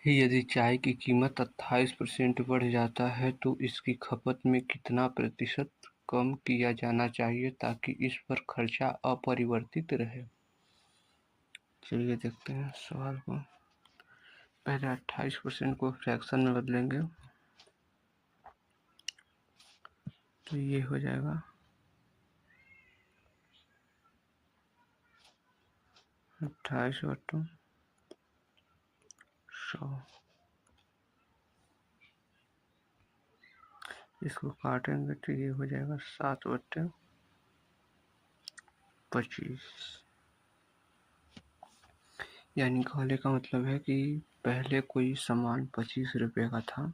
यदि चाय की कीमत 28% बढ़ जाता है तो इसकी खपत में कितना प्रतिशत कम किया जाना चाहिए ताकि इस पर खर्चा अपरिवर्तित रहे? चलिए देखते हैं सवाल को। पहले 28% को फ्रैक्शन में बदलेंगे तो ये हो जाएगा 28 बट्टू 100। इसको काटेंगे तो ये हो जाएगा 7/25। यानी कहने का मतलब है कि पहले कोई सामान 25 रुपये का था,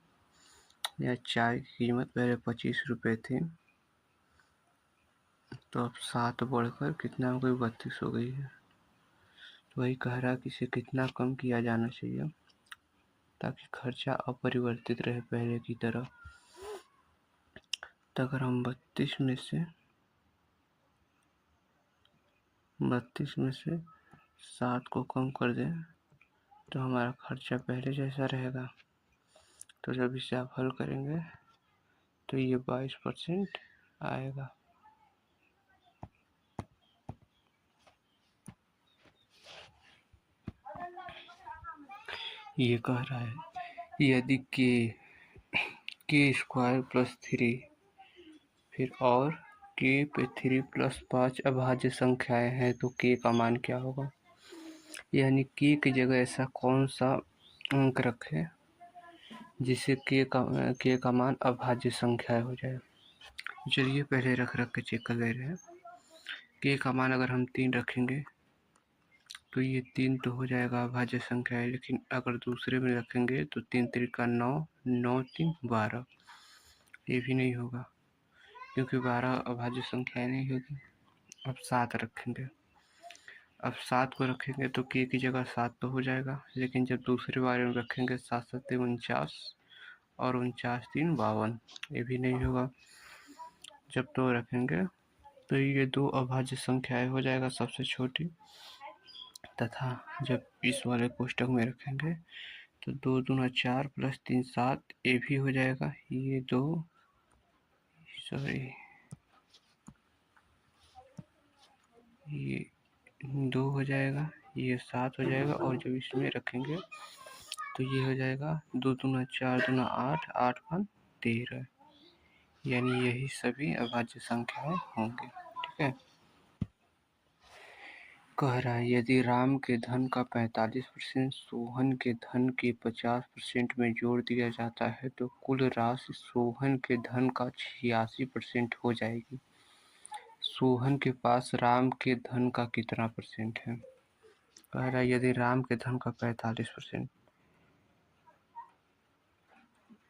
या चाय की कीमत पहले 25 रुपये थी, तो अब 7 बढ़कर कितना हो गई, 32 हो गई है। तो वही कह रहा है कि इसे कितना कम किया जाना चाहिए ताकि खर्चा अपरिवर्तित रहे पहले की तरह। तो अगर हम 32 में से 7 को कम कर दें तो हमारा खर्चा पहले जैसा रहेगा। तो जब इसे आप हल करेंगे तो ये 22% आएगा। ये कह रहा है यदि के स्क्वायर प्लस 3 फिर और के पे 3 प्लस 5 अभाज्य संख्याएं हैं तो के का मान क्या होगा। यानी के की जगह ऐसा कौन सा अंक रखें जिससे के का मान अभाज्य संख्या हो जाए। चलिए पहले रख के चेक कर ले रहे हैं। के का मान अगर हम 3 रखेंगे तो ये 3 तो हो जाएगा अभाज्य संख्या है, लेकिन अगर दूसरे में रखेंगे तो 3 3 9, 9 3 12, ये भी नहीं होगा क्योंकि 12 अभाज्य संख्याएं नहीं होगी। अब 7 रखेंगे। अब 7 को रखेंगे तो के की जगह 7 तो हो जाएगा, लेकिन जब दूसरे बारे में रखेंगे 7 7 49 और 49 3 52, ये भी नहीं होगा। जब 2 रखेंगे तो ये 2 अभाज्य संख्याएं हो जाएगा सबसे छोटी, तथा जब इस वाले कोष्टक में रखेंगे तो 2 दूना 4 प्लस 3 7, ये भी हो जाएगा। ये 2 हो जाएगा, ये 7 हो जाएगा, और जब इसमें रखेंगे तो ये हो जाएगा 2 दूना 4 दूना 8, 8 5 13, यानी यही सभी अभाज्य संख्याएं होंगी। ठीक है। कह रहा है यदि राम के धन का 45% सोहन के धन के 50% में जोड़ दिया जाता है तो कुल राशि सोहन के धन का 86% हो जाएगी। सोहन के पास राम के धन का कितना परसेंट है। कह रहा है यदि राम के धन का 45%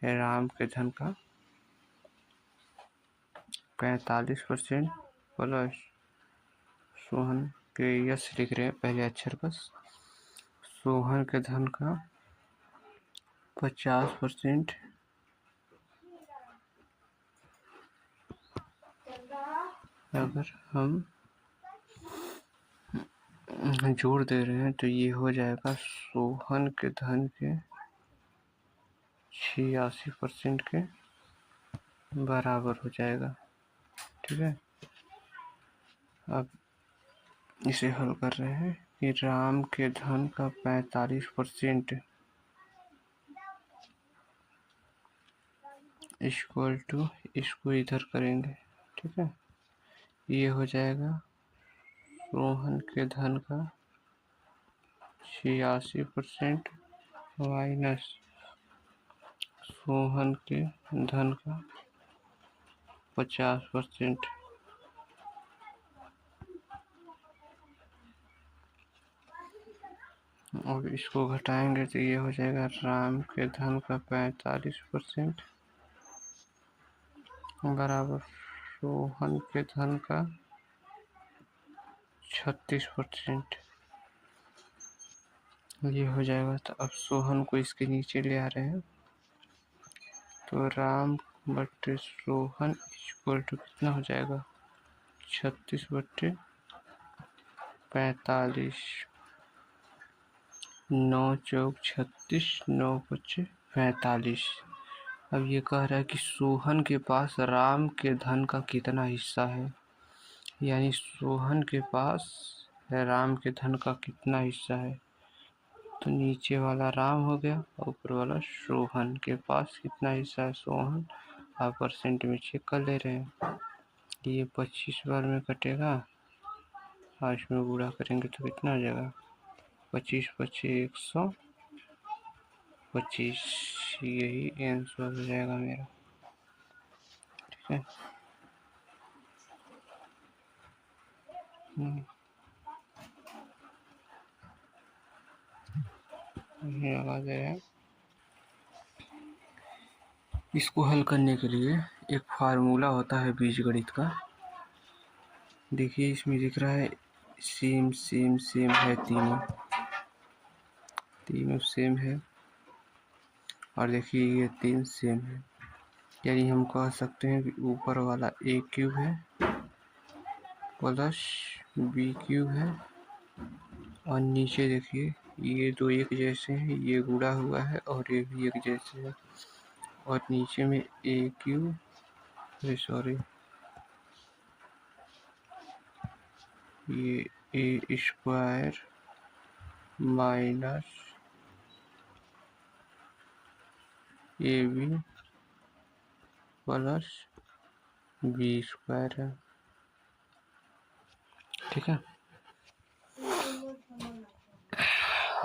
है, राम के धन का 45% प्लस सोहन के, यस लिख रहे हैं पहले अक्षर बस, सोहन के धन का 50% अगर हम जोड़ दे रहे हैं तो ये हो जाएगा सोहन के धन के 86% के बराबर हो जाएगा। ठीक है। अब इसे हल कर रहे हैं कि राम के धन का 45% इक्वल टू, इसको इधर करेंगे। ठीक है। ये हो जाएगा सोहन के धन का 86% माइनस सोहन के धन का 50%। और इसको घटाएंगे तो ये हो जाएगा राम के धन का 45% बराबर सोहन के धन का 36%। ये हो जाएगा। तो अब सोहन को इसके नीचे ले आ रहे हैं तो राम बट्टे सोहन इक्वल टू कितना हो जाएगा, 36/45। 9 चौक 36, 9 पच्चे 45। अब ये कह रहा है कि सोहन के पास राम के धन का कितना हिस्सा है, यानी सोहन के पास राम के धन का कितना हिस्सा है। तो नीचे वाला राम हो गया और ऊपर वाला सोहन के पास कितना हिस्सा है सोहन। आप परसेंट में चेक कर ले रहे हैं। ये 25 बार में कटेगा, आज में गुणा करेंगे तो कितना आ जाएगा, 25 पच्चीस 125। यही आंसर हो जाएगा मेरा। ठीक है। ये लगा दे रहे हैं। इसको हल करने के लिए एक फार्मूला होता है बीजगणित का। देखिए इसमें दिख रहा है सेम सेम सेम है, तीनों सेम है। और देखिए ये 3 सेम है, यानी हम कह सकते हैं कि ऊपर वाला a क्यूब है प्लस b क्यूब है, और नीचे देखिए ये दो एक जैसे हैं, ये गुणा हुआ है और ये भी एक जैसे है। और नीचे में a क्यूब, सॉरी ये a square minus ab plus b square है। ठीक है।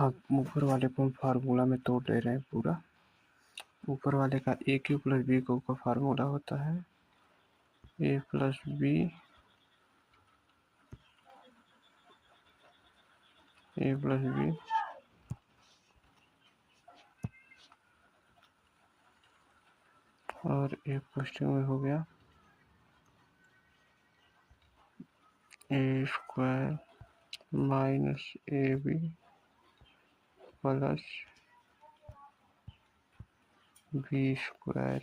अब ऊपर वाले को हम फार्मूला में तोड़ ले रहे हैं पूरा। ऊपर वाले का a cube plus b cube का फार्मूला होता है a प्लस b और एक क्वेश्चन में हो गया a square minus ab plus b square,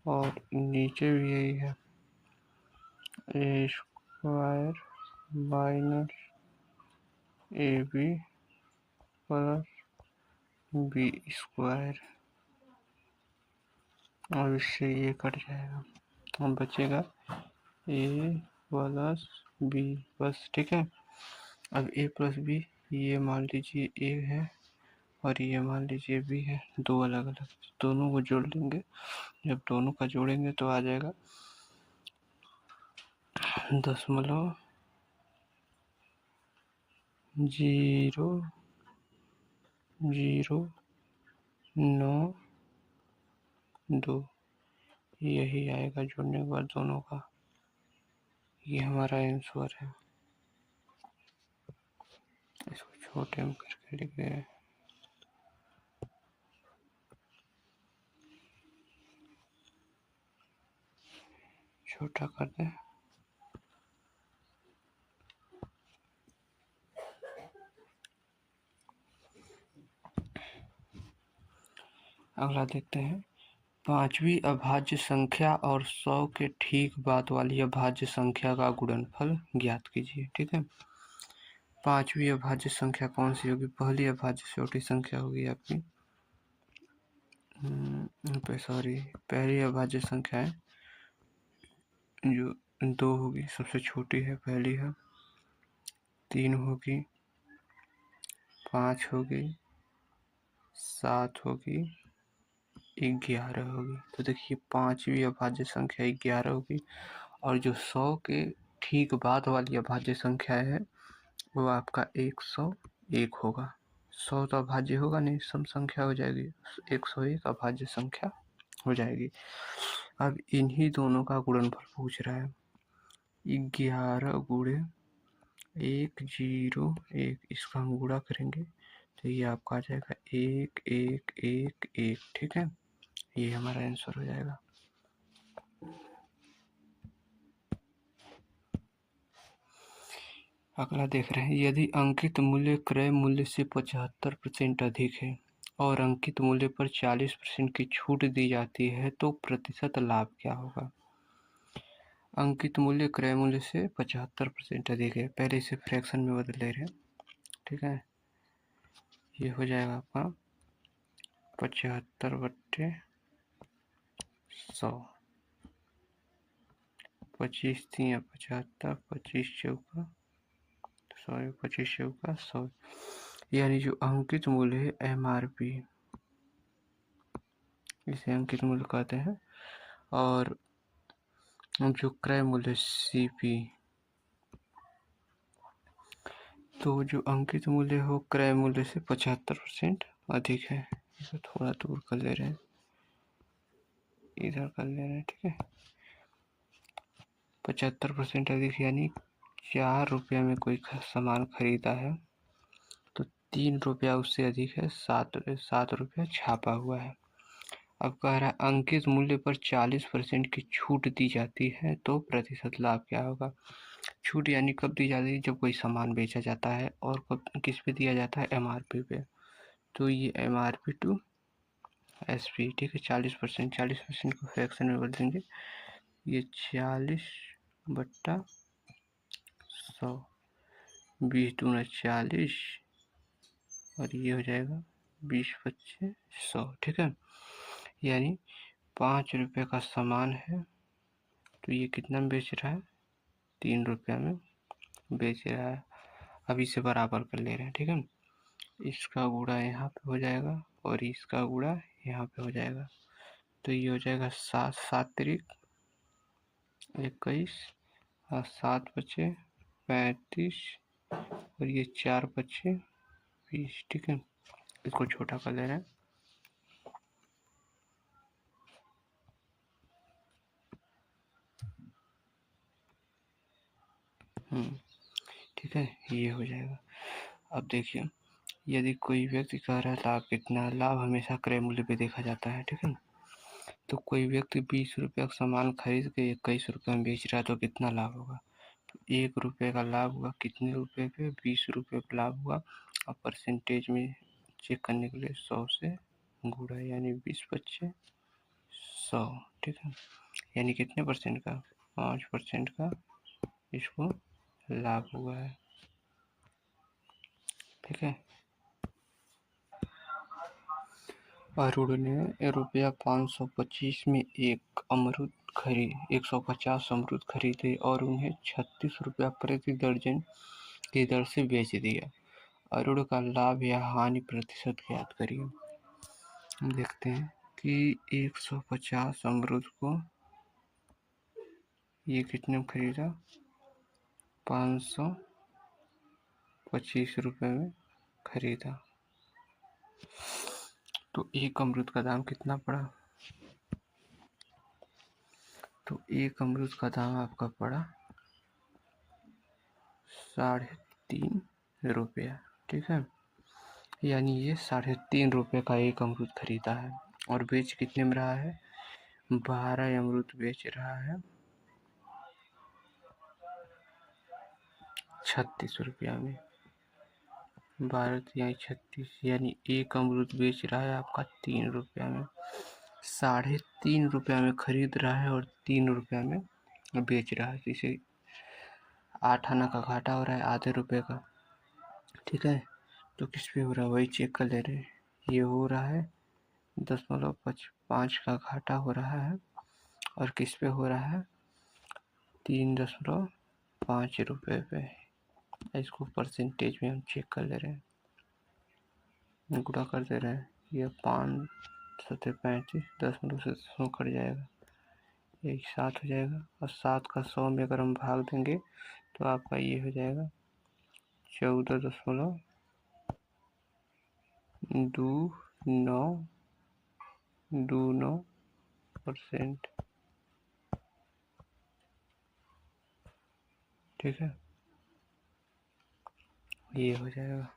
और नीचे भी यही है a square minus ab plus b square. और इससे ये कट जाएगा, हम बचेगा a प्लस b बस। ठीक है। अब a प्लस b ये मान लीजिए a है और ये मान लीजिए b है, दो अलग अलग, दोनों को जोड़ लेंगे। जब दोनों का जोड़ेंगे तो आ जाएगा 0.0092। यही आएगा जोड़ने के बाद दोनों का। ये हमारा आंसर है। इसको छोटे में करके लिख दे, छोटा कर दे। अगला देखते हैं, पांचवी अभाज्य संख्या और 100 के ठीक बाद वाली अभाज्य संख्या का गुणनफल ज्ञात कीजिए। ठीक है। पांचवी अभाज्य संख्या कौन सी होगी, पहली अभाज्य छोटी संख्या होगी आपकी, सॉरी पहली अभाज्य संख्या है जो 2 होगी, सबसे छोटी है पहली है, 3 होगी, 5 होगी, 7 होगी, 11 होगी। तो देखिए पांचवी अभाज्य संख्या 11 होगी, और जो 100 के ठीक बाद वाली अभाज्य संख्या है वो आपका 101 होगा। 100 तो अभाज्य होगा नहीं, सम संख्या हो जाएगी, 101 अभाज्य संख्या हो जाएगी। अब इन्हीं दोनों का गुणनफल पूछ रहा है, 11 गुणे 101, इसका हम गुणा करेंगे तो ये आपका आ जाएगा 1111। ठीक है, ये हमारा आंसर हो जाएगा। अगला देख रहे हैं, यदि अंकित मूल्य क्रय मूल्य से 75% अधिक है और अंकित मूल्य पर 40% की छूट दी जाती है तो प्रतिशत लाभ क्या होगा। अंकित मूल्य क्रय मूल्य से 75% अधिक है, पहले इसे फ्रैक्शन में बदल ले रहे हैं। ठीक है। ये हो जाएगा आपका 75/100। 25×3 = 75, 25×4 = 100, यानी जो अंकित मूल्य है MRP, इसे अंकित मूल्य कहते हैं। और जो क्रय मूल्य CP, तो जो अंकित मूल्य हो क्रय मूल्य से 75% अधिक है। इसे थोड़ा दूर कर ले रहे हैं, इधर कर ले रहे हैं, ठीक है। 75% अधिक यानी 4 रुपया में कोई सामान खरीदा है तो 3 रुपया उससे अधिक है, 7 रुपया छापा हुआ है। अब कह रहा है अंकित मूल्य पर 40% की छूट दी जाती है तो प्रतिशत लाभ क्या होगा। छूट यानी कब दी जाती है, जब कोई सामान बेचा जाता है। और कब किस पे दिया जाता है, MRP पे। तो ये MRP टू SP, ठीक है। 40% को फ्रैक्शन में बदलेंगे, ये 40/100, 20 दूना 40, और ये हो जाएगा 20×5 = 100, ठीक है। यानी 5 रुपये का सामान है तो ये कितना में बेच रहा है, 3 रुपया में बेच रहा है। अब इसे बराबर कर ले रहे हैं, ठीक है। इसका गुणा यहाँ पे हो जाएगा और इसका गुणा यहाँ पे हो जाएगा, तो ये हो जाएगा 7 7 तिरिक 21 और 7 बचे 35 और ये 4 बचे 20, ठीक है। इसको छोटा कर ले रहे हैं। ठीक है, ये हो जाएगा। अब देखिए, यदि कोई व्यक्ति कह रहा है लाभ कितना, लाभ हमेशा क्रय मूल्य पे देखा जाता है, ठीक है। तो कोई व्यक्ति 20 रुपये का सामान खरीद के 21 रुपये में बेच रहा है तो कितना लाभ होगा। तो 1 रुपये का लाभ हुआ कितने रुपये पे, 20 रुपये का लाभ हुआ। और परसेंटेज में चेक करने के लिए 100 से गुणा, यानी 20×100, ठीक है। यानी कितने परसेंट का, 5% का इसको लाभ हुआ है, ठीक है। अरुण ने ₹525 में 150 अमरूद खरीदे और उन्हें ₹36 प्रति दर्जन की दर से बेच दिया। अरुण का लाभ या हानि प्रतिशत ज्ञात करिए। हम देखते हैं कि 150 अमरूद को ये कितने में खरीदा, 525 रुपये में खरीदा। तो एक अमरूद का दाम कितना पड़ा, तो एक अमरूद का दाम आपका पड़ा 3.5 रुपया, ठीक है। यानी ये 3.5 रुपये का एक अमरूद खरीदा है और बेच कितने में रहा है, 12 अमरूद बेच रहा है 36 रुपया में। 12 या 36, यानी एक अमरूद बेच रहा है आपका 3 रुपया में। 3.5 रुपया में खरीद रहा है और 3 रुपया में बेच रहा है, इसे 8 आना का घाटा हो रहा है, आधे रुपये का, ठीक है। तो किस पे हो रहा है वही चेक कर ले रहे हैं। ये हो रहा है 0.5 का घाटा हो रहा है और किस पे हो रहा है 3.5 रुपये पे। इसको परसेंटेज में हम चेक कर ले रहे हैं, गुणा कर दे रहे हैं। ये 5×35, 10 से 100 कट जाएगा, यही 7 हो जाएगा। और 7 का 100 में अगर हम भाग देंगे तो आपका ये हो जाएगा 14.2929%, ठीक है। ये हो जाएगा।